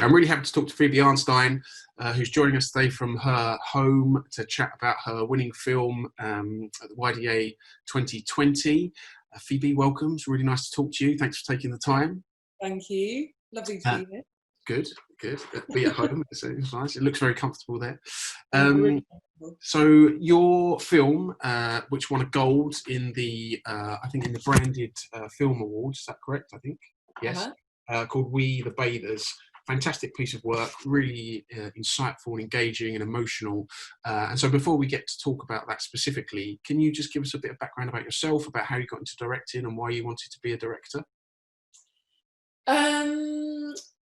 I'm really happy to talk to Phoebe Arnstein, who's joining us today from her home to chat about her winning film at the YDA 2020. Phoebe, welcome. It's really nice to talk to you. Thanks for taking the time. Thank you. Lovely to be here. Good. Be at home. It's nice. It looks very comfortable there. Really So your film, which won a gold in the, I think in the branded film awards, is that correct? I think yes. Called We the Bathers. Fantastic piece of work, really insightful and engaging and emotional. And so before we get to talk about that specifically, can you just give us a bit of background about yourself, about how you got into directing and why you wanted to be a director?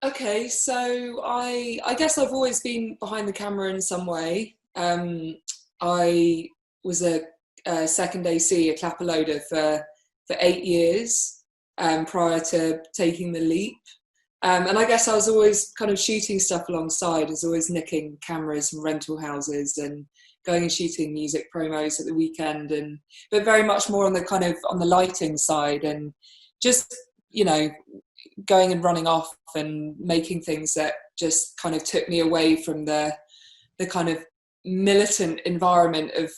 Okay, so I guess I've always been behind the camera in some way. I was a second AC, a clapper loader for 8 years prior to taking the leap. And I guess I was always kind of shooting stuff alongside. I was always nicking cameras from rental houses and going and shooting music promos at the weekend, but very much more on the kind of on the lighting side and just, going and running off and making things that just kind of took me away from the kind of militant environment of,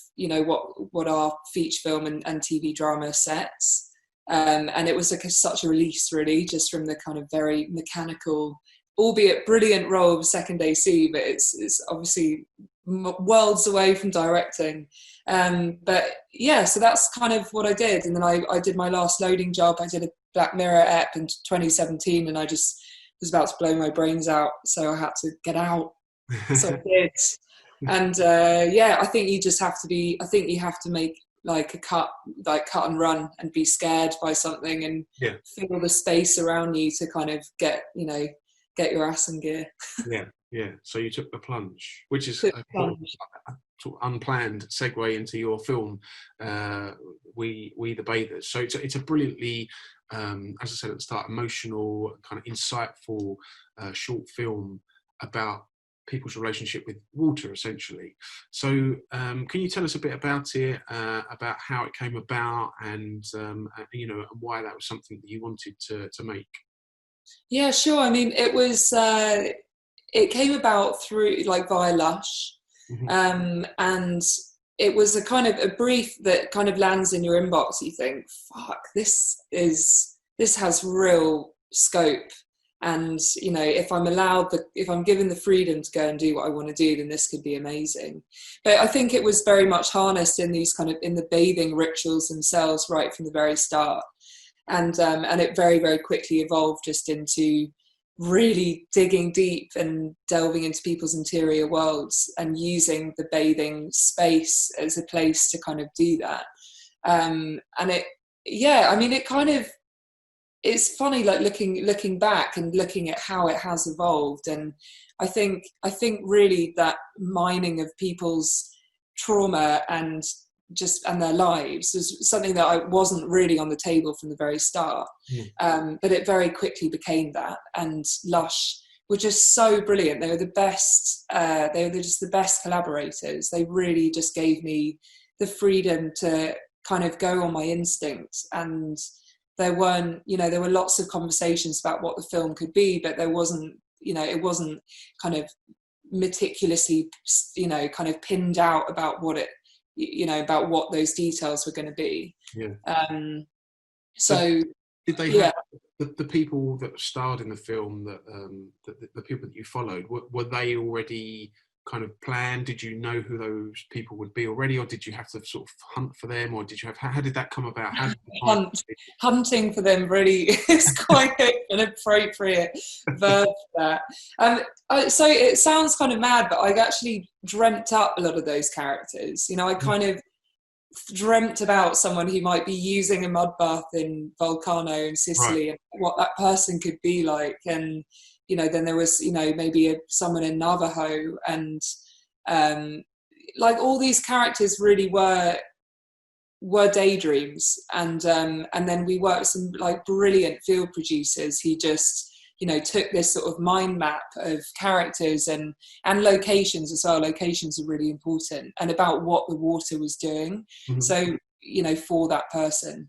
what our feature film and TV drama sets. And it was such a release, really, just from the kind of very mechanical, albeit brilliant role of second AC, but it's obviously worlds away from directing. But yeah, so that's kind of what I did. And then I did my last loading job. I did a Black Mirror ep in 2017, and I just was about to blow my brains out, so I had to get out. So I did. And I think you just have to be. I think you have to make like cut and run and be scared by something and feel the space around you to kind of get your ass in gear. Yeah. So you took the plunge, which is a sort of unplanned segue into your film, We the Bathers. So it's a brilliantly, as I said at the start, emotional, kind of insightful short film about people's relationship with water, essentially. So can you tell us a bit about it, about how it came about, and why that was something that you wanted to make? Yeah, sure. I mean, it was it came about through via Lush. And it was a kind of a brief that kind of lands in your inbox. You think, fuck, this has real scope. And, if I'm given the freedom to go and do what I want to do, then this could be amazing. But I think it was very much harnessed in these kind of, in the bathing rituals themselves, right from the very start. And it very, very quickly evolved just into really digging deep and delving into people's interior worlds and using the bathing space as a place to kind of do that. It's funny, like looking back and looking at how it has evolved. And I think really that mining of people's trauma and their lives was something that I wasn't really on the table from the very start. But it very quickly became that. And Lush were just so brilliant. They were the best. They were just the best collaborators. They really just gave me the freedom to kind of go on my instincts. And there were lots of conversations about what the film could be, but there wasn't, it wasn't kind of meticulously, kind of pinned out about what it, about what those details were going to be. So did they have the people that starred in the film, that the people that you followed, were they already kind of planned? Did you know who those people would be already, or did you have to sort of hunt for them, or did you have, how did that come about? Hunting for them really is quite an appropriate verb for that. So it sounds kind of mad, but I actually dreamt up a lot of those characters. I kind of dreamt about someone who might be using a mud bath in Vulcano in Sicily, and what that person could be like. And then there was maybe someone in Navajo, and all these characters really were daydreams. And then we worked with some brilliant field producers who just took this sort of mind map of characters and locations as well. Locations are really important, and about what the water was doing. So for that person.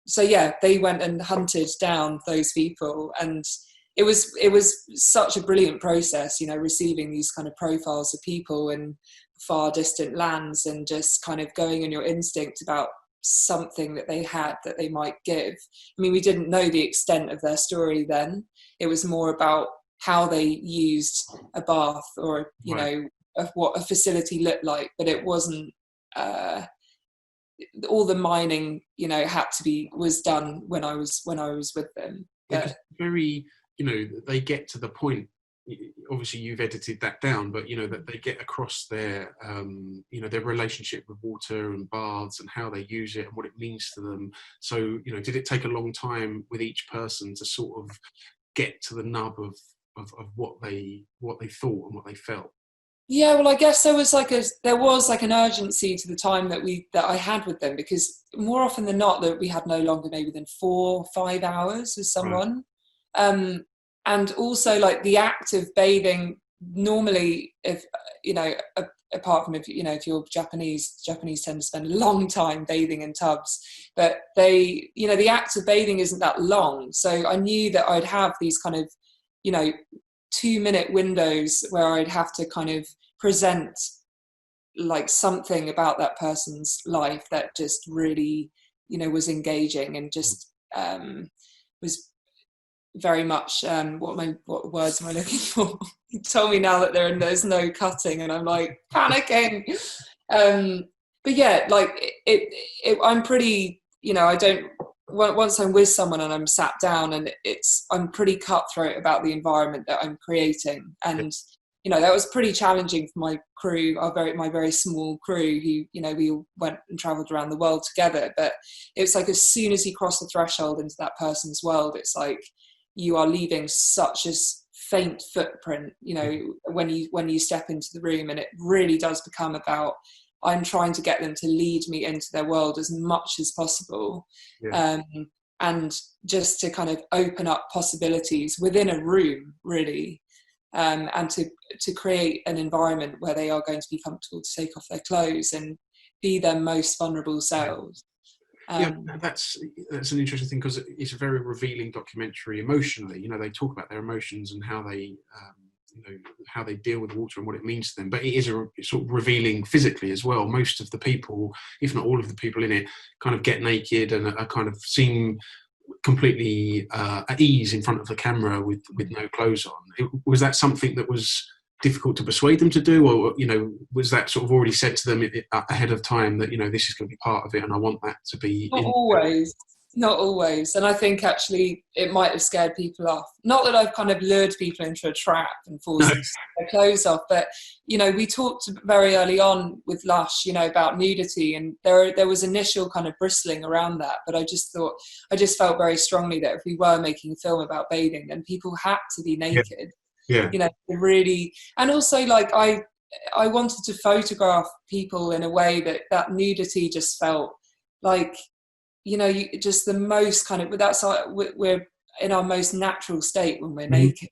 So yeah, they went and hunted down those people, and it was such a brilliant process, you know, receiving these kind of profiles of people in far distant lands and just kind of going on your instinct about something that they had that they might give. I mean, we didn't know the extent of their story then. It was more about how they used a bath or, you know, of what a facility looked like, but it wasn't all the mining, you know, was done when I was with them. But very, you know, they get to the point, obviously you've edited that down, but you know that they get across their you know, their relationship with water and baths and how they use it and what it means to them. So, you know, did it take a long time with each person to sort of get to the nub of what they thought and what they felt? Yeah, well, I guess there was like an urgency to the time that I had with them, because more often than not that we had no longer maybe than 4 or 5 hours with someone. And also like the act of bathing, normally, if you know, apart from if you know, if you're Japanese tend to spend a long time bathing in tubs, but they, you know, the act of bathing isn't that long. So I knew that I'd have these kind of, you know, 2-minute windows where I'd have to kind of present like something about that person's life that just really, you know, was engaging and just was very much what words am I looking for? You told me now that there's no cutting, and I'm like panicking. But yeah, like I'm pretty, you know, I don't, once I'm with someone and I'm sat down, and I'm pretty cutthroat about the environment that I'm creating. And you know, that was pretty challenging for my crew, my very small crew, who, you know, we all went and traveled around the world together. But it was like, as soon as you cross the threshold into that person's world, it's like you are leaving such a faint footprint, you know, when you step into the room. And it really does become about, I'm trying to get them to lead me into their world as much as possible. And just to kind of open up possibilities within a room, really. And to create an environment where they are going to be comfortable to take off their clothes and be their most vulnerable selves. That's an interesting thing, because it's a very revealing documentary emotionally. You know, they talk about their emotions and how they you know, how they deal with water and what it means to them, but it is sort of revealing physically as well. Most of the people, if not all of the people in it, kind of get naked and are kind of seem completely at ease in front of the camera with no clothes on. Was that something that was difficult to persuade them to do, or, you know, was that sort of already said to them ahead of time that, you know, this is going to be part of it and I want that to be Not always. And I think actually it might have scared people off. Not that I've kind of lured people into a trap and forced them to take their clothes off, but, you know, we talked very early on with Lush, you know, about nudity, and there was initial kind of bristling around that. But I just felt very strongly that if we were making a film about bathing, then people had to be naked. You know, really. And also, like, I wanted to photograph people in a way that nudity just felt like, you know, just the most kind of, that's like, we're in our most natural state when we're naked.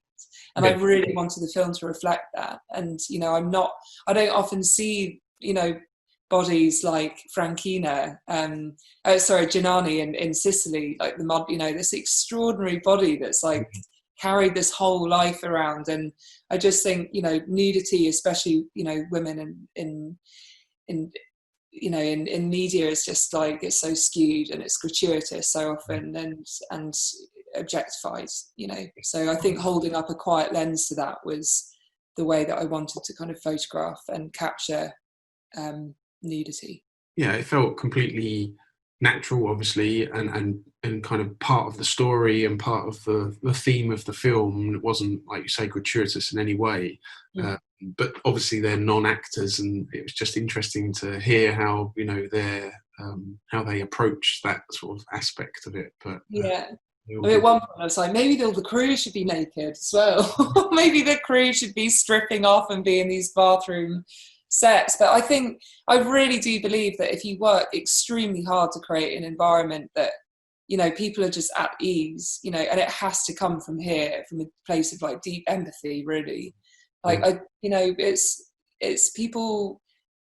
And I really wanted the film to reflect that. And, you know, I don't often see, you know, bodies like Gianani in Sicily, like the mud, you know, this extraordinary body that's like carried this whole life around. And I just think, you know, nudity, especially, you know, women in you know, in media, is just like, it's so skewed and it's gratuitous so often and objectified, you know. So I think holding up a quiet lens to that was the way that I wanted to kind of photograph and capture nudity. Yeah, it felt completely natural, obviously, and kind of part of the story and part of the theme of the film. It wasn't, like you say, gratuitous in any way. But obviously they're non-actors, and it was just interesting to hear how, you know, how they approach that sort of aspect of it. But I mean, at one point I was like, maybe the crew should be naked as well. Maybe the crew should be stripping off and be in these bathroom sets. But I think I really do believe that if you work extremely hard to create an environment that, you know, people are just at ease, you know, and it has to come from here, from a place of like deep empathy, really. Like, you know, it's people,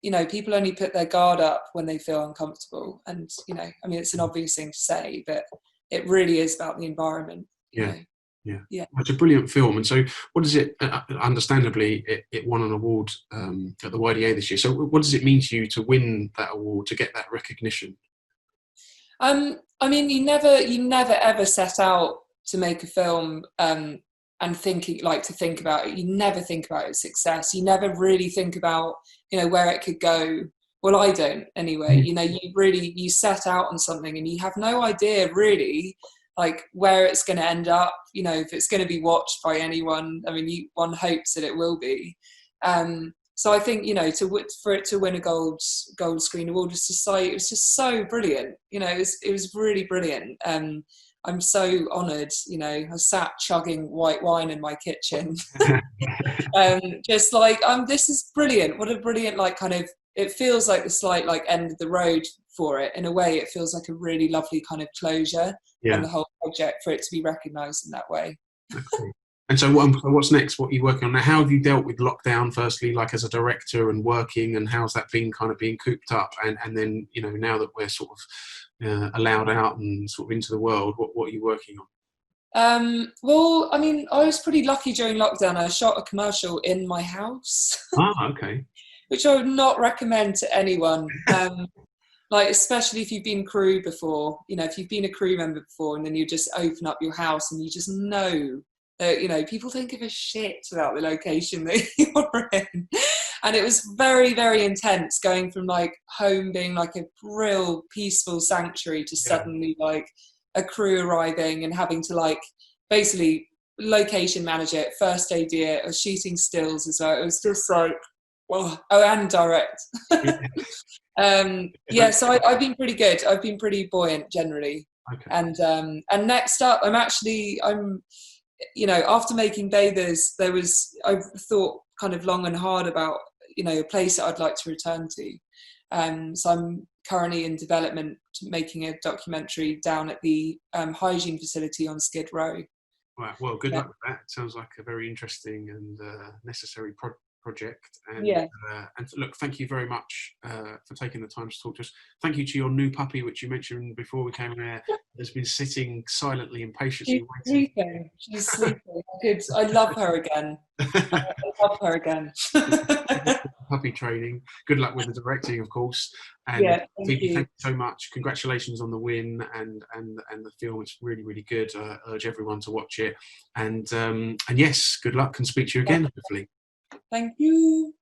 you know, people only put their guard up when they feel uncomfortable. And, you know, I mean, it's an obvious thing to say, but it really is about the environment. You know? Yeah. It's a brilliant film. And so what does it, understandably, it won an award at the YDA this year. So what does it mean to you to win that award, to get that recognition? I mean, you never ever set out to make a film and to think about it. You never think about its success. You never really think about, where it could go. Well, I don't anyway. You set out on something and you have no idea really, like where it's going to end up. If it's going to be watched by anyone. I mean, one hopes that it will be. So I think, for it to win a gold screen award was just so brilliant. It was really brilliant. I'm so honoured. I sat chugging white wine in my kitchen, just like this is brilliant. What a brilliant it feels like the slight end of the road for it. In a way, it feels like a really lovely kind of closure on the whole project for it to be recognised in that way. Okay. And so what's next? What are you working on now? How have you dealt with lockdown, firstly, like as a director and working, and how's that been kind of being cooped up? And then, now that we're sort of allowed out and sort of into the world, what are you working on? Well, I mean, I was pretty lucky during lockdown. I shot a commercial in my house. Okay. Which I would not recommend to anyone. Especially if you've been crew before, if you've been a crew member before and then you just open up your house and you just know that, people don't give a shit about the location that you're in. And it was very, very intense going from home being a real peaceful sanctuary to suddenly a crew arriving and having to basically location manage it, first AD it, or shooting stills as well. It was just and direct. So I've been pretty good. I've been pretty buoyant generally. Okay. And next up, I'm after making Bathers, I thought kind of long and hard about a place that I'd like to return to. So I'm currently in development making a documentary down at the hygiene facility on Skid Row. Right. Well, good luck with that. It sounds like a very interesting and necessary project. And look, thank you very much for taking the time to talk to us. Thank you to your new puppy, which you mentioned before we came on air, has been sitting silently and patiently waiting. She's sleeping. Good. I love her again. Puppy training. Good luck with the directing, of course. And thank you so much. Congratulations on the win and the film. It's really, really good. I urge everyone to watch it. And yes, good luck and speak to you again, hopefully. Thank you.